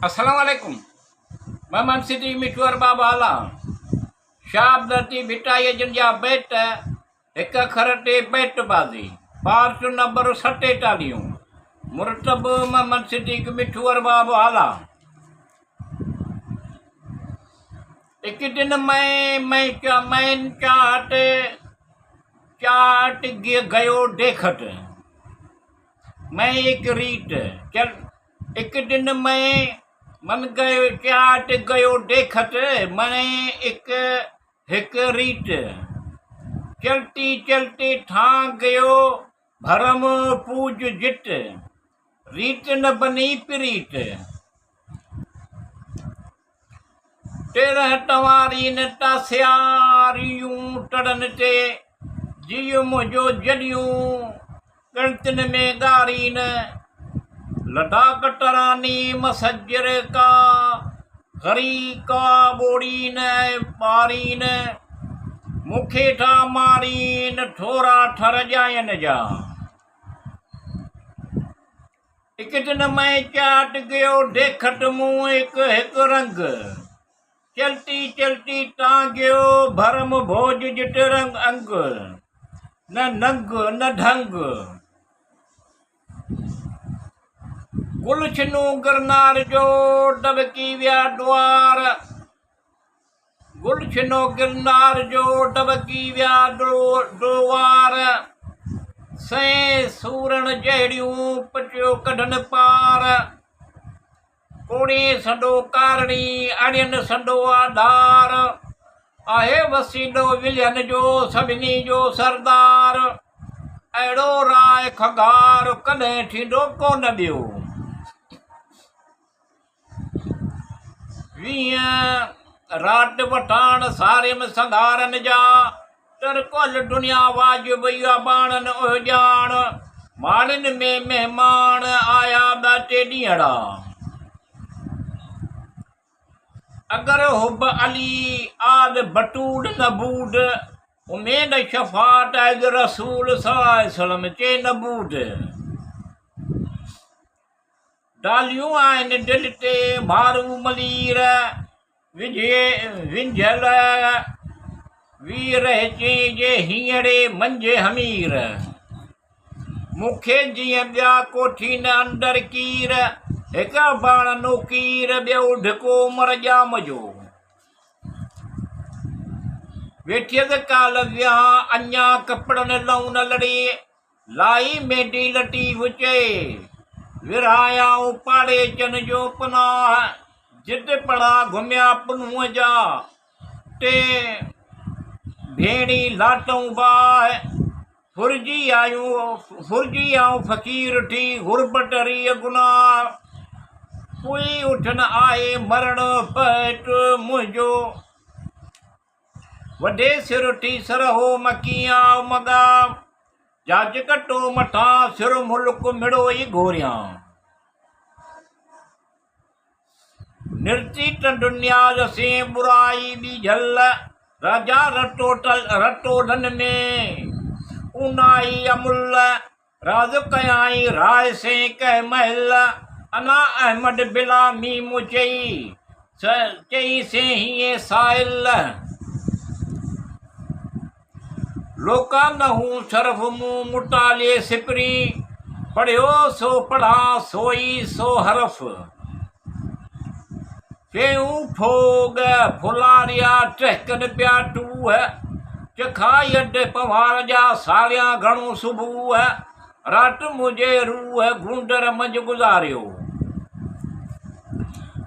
Assalamualaikum. Maman Siti Mishwar Babala. Shabdati Vitaya Janja Bet. Eka Kharate Bet Bazi. Part number 47. Murtab Maman Siti Mishwar Babala. एक दिन मैं चाट गयो देखत मैं एक रीत चल एक दिन मैं मन गयो चाट गयो देखत मैंने एक रीत चलती चलती था गयो भरम पूज जित रीत न बनी प्रीत तेरह टवारी न टास्यारियूं टड़न ते जियो मुझो जड़ियूं गणतिन में गारी न लड़ा कटरानी मसजर का घरी का बोड़ी न पारी न मुखे ठा मारी न ठोरा ठर जायन जा एक दिन मैं चाट गयो देखट मुँह एक रंग चलती चलती टांग्यो भरम भोज जिट रंग अंग न नंग न ढंग गुलछनू गिरनार जो डबकी व्या द्वार गुलछनो गिरनार जो डबकी व्या द्वार से सूरण जहिड़ियूं पटियो कढन पार कोड़ी संडो कारणी अड़ियन संडो आधार आहे वसीलो विलियन जो सभिनी जो सरदार अहिड़ो राय खगार कॾहिं थींदो कोन ॿियो वीह राट वठाण सारियम संघारनि जा तरकुल दुनिया वाजिब इहा बाणनि उहो ॼाण माड़िन में महिमान आया ॿ टे ॾींहड़ा अगर हुब अली आद बटूड नबूद उमेद शफात अज रसूल सल्लम चे नबूद डालियूं आहिनि दिलि ते भारू मलीर विंझल वीर जे हींअरे मंझे हमीर मूंखे जीअं ॿिया कोठी न अंदर कीर हिक बाण नोकीर ॿियो ढिको मर जाम जो वेठियत काल विया अञा कपिड़नि लहू न लड़ी लाई मेडी लटी हुचे विरहायाऊं पाड़े चन जो पनाह जित पड़ा घुमिया पुनूअ जा टे भेड़ी लाटूं बाह फुरजी आऊं फ़कीर थी गुरबत रीअ गुनाह कोई उठन आए मरण पट मुझो वॾे सिर थी सरहो मकिया मगा जाज कटो मठा सिर मुल्क मिड़ो ई घोरियां निर्ती दुनियाज से बुराई बी झल राजा रटोडन में उनाई अमुल राज कयाई राय से कह महल अना अहमद बिला मीमू चई से हीए साइल लोका नहूं शरफ मुँह मुटाले सिपरी पढ़ियो सो पढ़ा सोई सो हरफ चयूं फोग फुलारिया टहकन पिया टूह चखाई अड पवार जा सालिया घणो सुबुह रात मुझे रूह घूंडर मंझ गुज़ारियो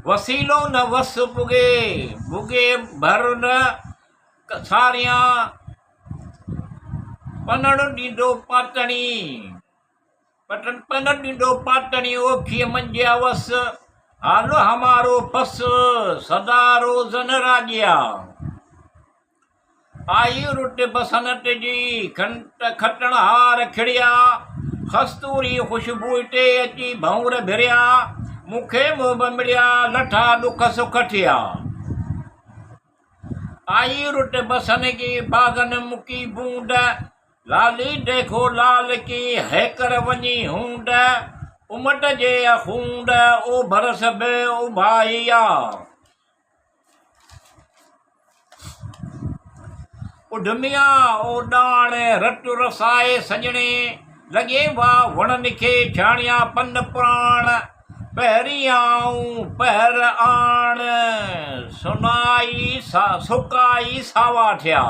वसीलो न वस भुगे भर न सारिया पनड़ ॾींदो पाटणी ओखीअ मंझिया वस हाल हमारो पस सदा रोज़न राजिया आई रुट बसनत जी खटण हार खिड़िया खस्तूरी ख़ुशबू ते अची भंवर भिरिया मूंखे मोह मिड़िया लठा दुख सुख थिया आई रुट बसन की बागन मुकी बूंद लाली देखो लाल की हैकर वञी हूंद उमट जे अखूंड ओ भरस बि उभाइया उधमिया ओ डाण रट रसाए सजणे लॻे वाह वणनि खे छाणिया पन प्राण पहिरीं आऊं पहर आण सुनाई सुकाई सावा थिया।